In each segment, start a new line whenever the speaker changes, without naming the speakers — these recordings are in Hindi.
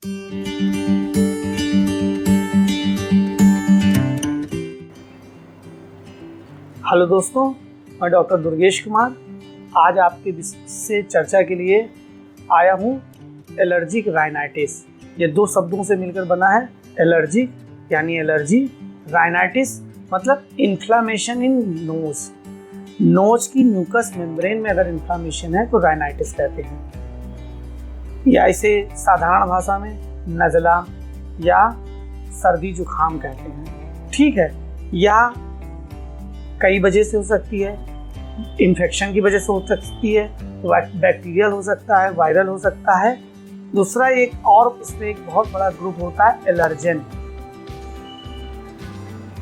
हेलो दोस्तों, मैं डॉक्टर दुर्गेश कुमार आज आपके से चर्चा के लिए आया हूँ। एलर्जिक राइनाइटिस, ये दो शब्दों से मिलकर बना है। एलर्जिक यानी एलर्जी, राइनाइटिस मतलब इन्फ्लामेशन इन नोज। नोज की म्यूकस मेम्ब्रेन में अगर इन्फ्लामेशन है तो राइनाइटिस कहते हैं, या इसे साधारण भाषा में नज़ला या सर्दी जुकाम कहते हैं। ठीक है, या कई वजह से हो सकती है। इन्फेक्शन की वजह से हो सकती है, बैक्टीरियल हो सकता है, वायरल हो सकता है। दूसरा एक और इसमें एक बहुत बड़ा ग्रुप होता है एलर्जन।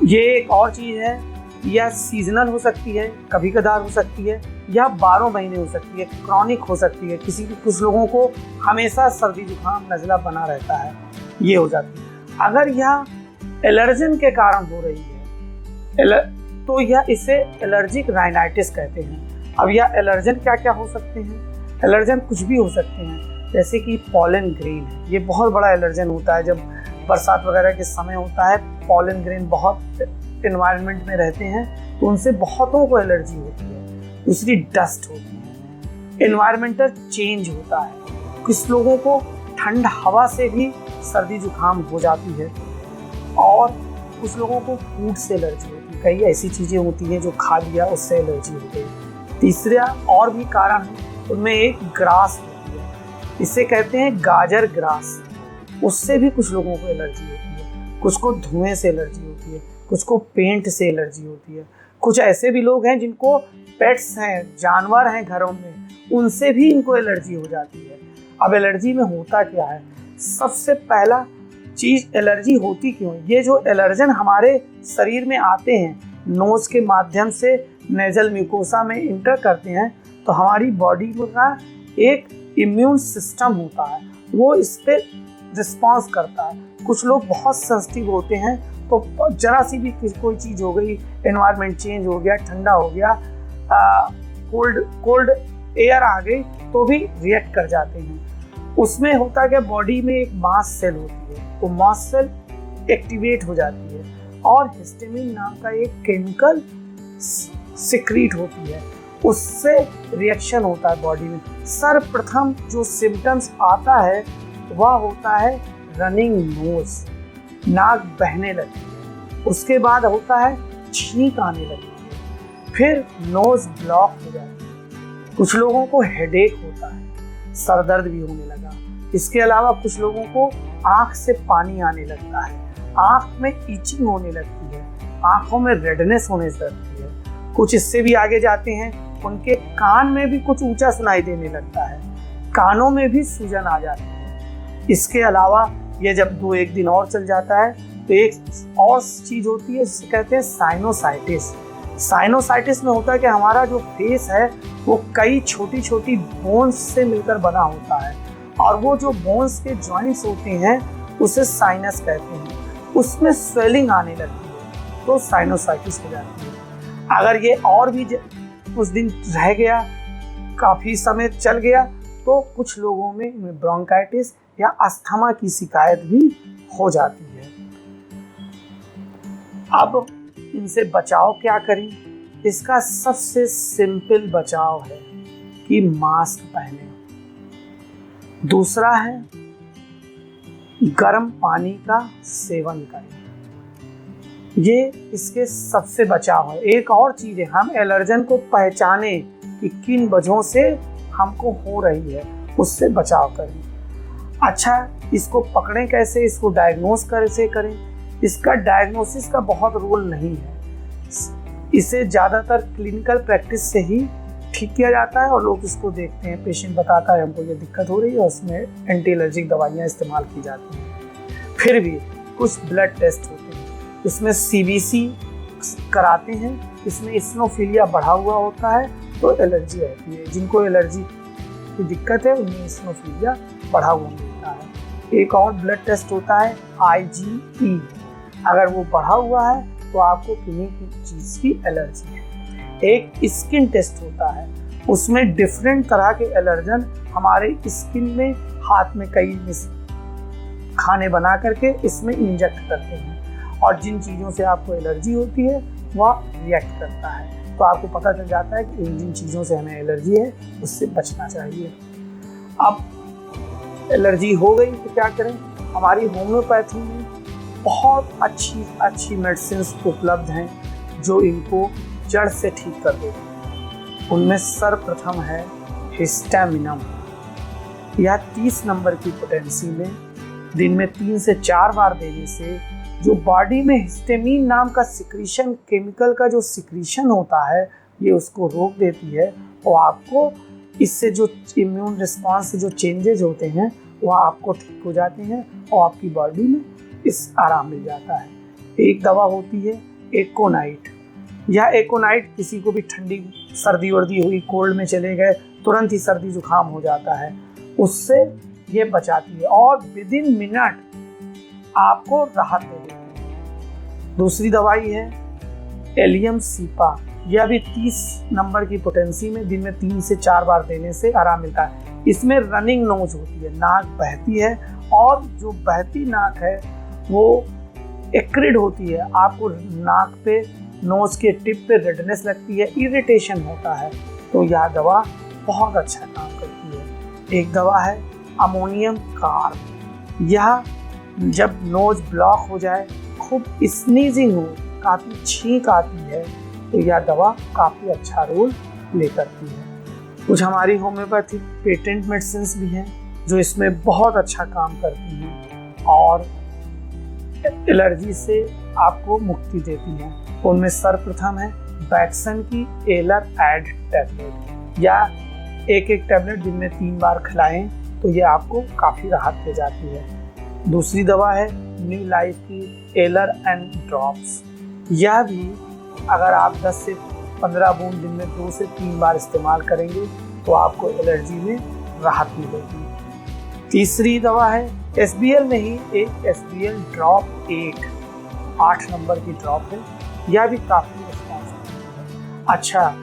ये एक और चीज़ है, या सीजनल हो सकती है, कभी कदार हो सकती है, या 12 महीने हो सकती है, क्रॉनिक हो सकती है। कुछ लोगों को हमेशा सर्दी जुकाम नज़ला बना रहता है, ये हो जाती है। अगर यह एलर्जन के कारण हो रही है तो यह इसे एलर्जिक राइनाइटिस कहते हैं। अब यह एलर्जन क्या क्या हो सकते हैं? एलर्जन कुछ भी हो सकते हैं, जैसे कि पॉलन ग्रेन है, ये बहुत बड़ा एलर्जन होता है। जब बरसात वगैरह के समय होता है, पॉलन ग्रेन बहुत एनवायरनमेंट में रहते हैं तो उनसे बहुतों को एलर्जी होती है। दूसरी डस्ट होती है, एनवायरमेंटल चेंज होता है, कुछ लोगों को ठंड हवा से भी सर्दी जुकाम हो जाती है, और कुछ लोगों को फूड से एलर्जी होती है। कई ऐसी चीज़ें होती हैं जो खा लिया उससे एलर्जी हो गई। तीसरा और भी कारण है, उनमें एक ग्रास होती है, इसे कहते हैं गाजर ग्रास, उससे भी कुछ लोगों को एलर्जी होती है। कुछ को धुएं से एलर्जी होती है, कुछ को पेंट से एलर्जी होती है। कुछ ऐसे भी लोग हैं जिनको पेट्स हैं, जानवर हैं घरों में, उनसे भी इनको एलर्जी हो जाती है। अब एलर्जी में होता क्या है? सबसे पहला चीज़, एलर्जी होती क्यों? ये जो एलर्जन हमारे शरीर में आते हैं, नोज के माध्यम से नेजल म्यूकोसा में इंटर करते हैं, तो हमारी बॉडी का एक इम्यून सिस्टम होता है, वो इस पर रिस्पॉन्स करता है। कुछ लोग बहुत सेंसिटिव होते हैं, तो जरा सी भी कोई चीज़ हो गई, एनवायरनमेंट चेंज हो गया, ठंडा हो गया, कोल्ड एयर आ गई, तो भी रिएक्ट कर जाते हैं। उसमें होता है कि बॉडी में एक मास्ट सेल होती है, तो मास्ट सेल एक्टिवेट हो जाती है, और हिस्टामिन नाम का एक केमिकल सिक्रीट होती है, उससे रिएक्शन होता है बॉडी में। सर्वप्रथम जो सिम्टम्स आता है वह होता है रनिंग नोज, नाक बहने लगती है। उसके बाद होता है छींक आने लगती है, फिर नोज ब्लॉक हो जाती है। कुछ लोगों को हेडेक होता है, सर दर्द भी होने लगा। इसके अलावा कुछ लोगों को आँख से पानी आने लगता है, आँख में ईचिंग होने लगती है, आँखों में रेडनेस होने लगती है। कुछ इससे भी आगे जाते हैं, उनके कान में भी कुछ ऊंचा सुनाई देने लगता है, कानों में भी सूजन आ जाती है। इसके अलावा ये जब 2-1 दिन और चल जाता है तो एक और चीज़ होती है जिसे कहते हैं साइनोसाइटिस। साइनोसाइटिस में होता है कि हमारा जो फेस है वो कई छोटी छोटी बोन्स से मिलकर बना होता है, और वो जो बोन्स के जॉइंट्स होते हैं उसे साइनस कहते हैं। उसमें स्वेलिंग आने लगती है तो साइनोसाइटिस हो जाती है। अगर ये और भी कुछ दिन रह गया, काफ़ी समय चल गया, तो कुछ लोगों में ब्रोंकाइटिस या अस्थमा की शिकायत भी हो जाती है। अब इनसे बचाव क्या करें? इसका सबसे सिंपल बचाव है कि मास्क पहनें। दूसरा है गर्म पानी का सेवन करें, ये इसके सबसे बचाव है। एक और चीज़ है, हम एलर्जन को पहचाने कि किन वजहों से हमको हो रही है, उससे बचाव करें। अच्छा, इसको पकड़ें कैसे, इसको डायग्नोस कैसे करें? इसका डायग्नोसिस का बहुत रोल नहीं है, इसे ज़्यादातर क्लिनिकल प्रैक्टिस से ही ठीक किया जाता है, और लोग इसको देखते हैं, पेशेंट बताता है हमको ये दिक्कत हो रही है, उसमें एंटी एलर्जिक दवाइयाँ इस्तेमाल की जाती हैं। फिर भी कुछ ब्लड टेस्ट होते हैं, इसमें CBC कराते हैं, इसमें इस्नोफिलिया बढ़ा हुआ होता है तो एलर्जी रहती है। जिनको एलर्जी की दिक्कत है उनमें इस्नोफिलिया बढ़ा हुआ मिलता है। एक और ब्लड टेस्ट होता है IgE, अगर वो बढ़ा हुआ है तो आपको किन्हीं की चीज़ की एलर्जी है। एक स्किन टेस्ट होता है, उसमें डिफरेंट तरह के एलर्जन हमारे स्किन में, हाथ में कई खाने बना करके इसमें इंजेक्ट करते हैं और जिन चीज़ों से आपको एलर्जी होती है वह रिएक्ट करता है। तो आपको पता चल जाता है कि इन जिन चीज़ों से हमें एलर्जी है उससे बचना चाहिए। अब एलर्जी हो गई तो क्या करें? हमारी होम्योपैथी में बहुत अच्छी मेडिसिन उपलब्ध हैं जो इनको जड़ से ठीक कर देती हैं। उनमें सर्वप्रथम है हिस्टामिनम। यह 30 नंबर की पोटेंसी में दिन में 3 से 4 बार देने से जो बॉडी में हिस्टामिन नाम का सिक्रीशन, केमिकल का जो सिक्रीशन होता है, ये उसको रोक देती है और आपको इससे जो इम्यून रिस्पांस से जो चेंजेज होते हैं वह आपको ठीक हो जाते हैं और आपकी बॉडी में इस आराम मिल जाता है। एक दवा होती है एकोनाइट। यह एकोनाइट किसी को भी ठंडी सर्दी वर्दी हुई, कोल्ड में चले गए, तुरंत ही सर्दी जुकाम हो जाता है, उससे ये बचाती है और विद इन मिनट आपको राहत दे देती है। दूसरी दवाई है एलियम सीपा। यह भी 30 नंबर की पोटेंसी में दिन में 3 से 4 बार देने से आराम मिलता है। इसमें रनिंग नोज होती है, नाक बहती है और जो बहती नाक है वो एक्रिड होती है। आपको नाक पे, नोज के टिप पे रेडनेस लगती है, इरिटेशन होता है, तो यह दवा बहुत अच्छा काम करती है। एक दवा है अमोनियम कार्ब। यह जब नोज ब्लॉक हो जाए, खूब स्नीजिंग हो, काफ़ी छींक आती है, तो यह दवा काफ़ी अच्छा रोल प्ले करती है। कुछ हमारी होम्योपैथिक पेटेंट मेडिसिन भी हैं जो इसमें बहुत अच्छा काम करती हैं और एलर्जी से आपको मुक्ति देती हैं। उनमें सर्वप्रथम है बैक्सन की एलर एड टैबलेट। या एक टैबलेट दिन में 3 बार खिलाएं तो ये आपको काफ़ी राहत दे जाती है। दूसरी दवा है न्यू लाइफ की एलर एंड ड्रॉप्स। यह भी अगर आप 10 से 15 बूंद दिन में 2 से 3 बार इस्तेमाल करेंगे तो आपको एलर्जी में राहत मिलेगी। तीसरी दवा है SBL में ही एक SBL ड्रॉप 8 नंबर की ड्रॉप है। यह भी काफ़ी रिस्पॉन्सिव है। अच्छा,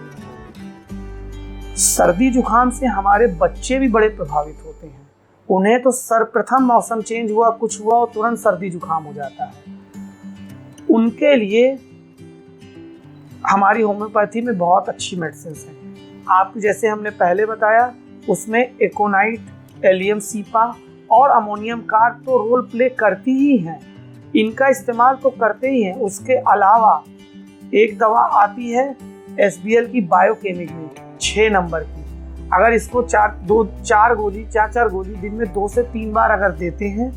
सर्दी जुकाम से हमारे बच्चे भी बड़े प्रभावित होते हैं। उन्हें तो सर्वप्रथम मौसम चेंज हुआ, कुछ हुआ और तुरंत सर्दी जुकाम हो जाता है। उनके लिए हमारी होम्योपैथी में बहुत अच्छी मेडिसिन हैं। आपको जैसे हमने पहले बताया, उसमें एकोनाइट, एलियम सीपा और अमोनियम कार्ब तो रोल प्ले करती ही हैं, इनका इस्तेमाल तो करते ही हैं। उसके अलावा एक दवा आती है SBL की बायोकेमिकल 6 नंबर की। अगर इसको 4 गोली दिन में 2 से 3 बार अगर देते हैं,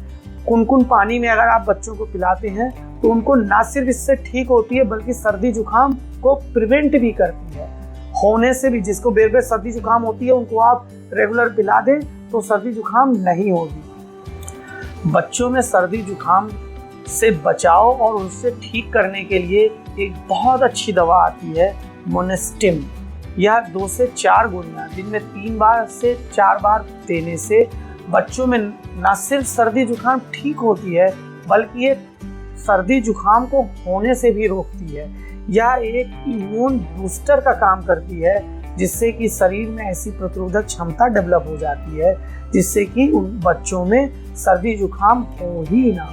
कुनकुन पानी में अगर आप बच्चों को पिलाते हैं तो उनको ना सिर्फ इससे ठीक होती है बल्कि सर्दी जुकाम को प्रिवेंट भी करती है होने से भी। जिसको बेर बेर सर्दी जुकाम होती है उनको आप रेगुलर पिला दें तो सर्दी जुकाम नहीं होगी। बच्चों में सर्दी जुकाम से बचाव और उनसे ठीक करने के लिए एक बहुत अच्छी दवा आती है मोनेस्टिम। यह 2 से 4 गोलियां दिन में 3 बार से 4 बार देने से बच्चों में न सिर्फ सर्दी जुकाम ठीक होती है बल्कि ये सर्दी जुकाम को होने से भी रोकती है। यह एक इम्यून बूस्टर का काम करती है जिससे कि शरीर में ऐसी प्रतिरोधक क्षमता डेवलप हो जाती है जिससे कि उन बच्चों में सर्दी जुकाम हो ही ना।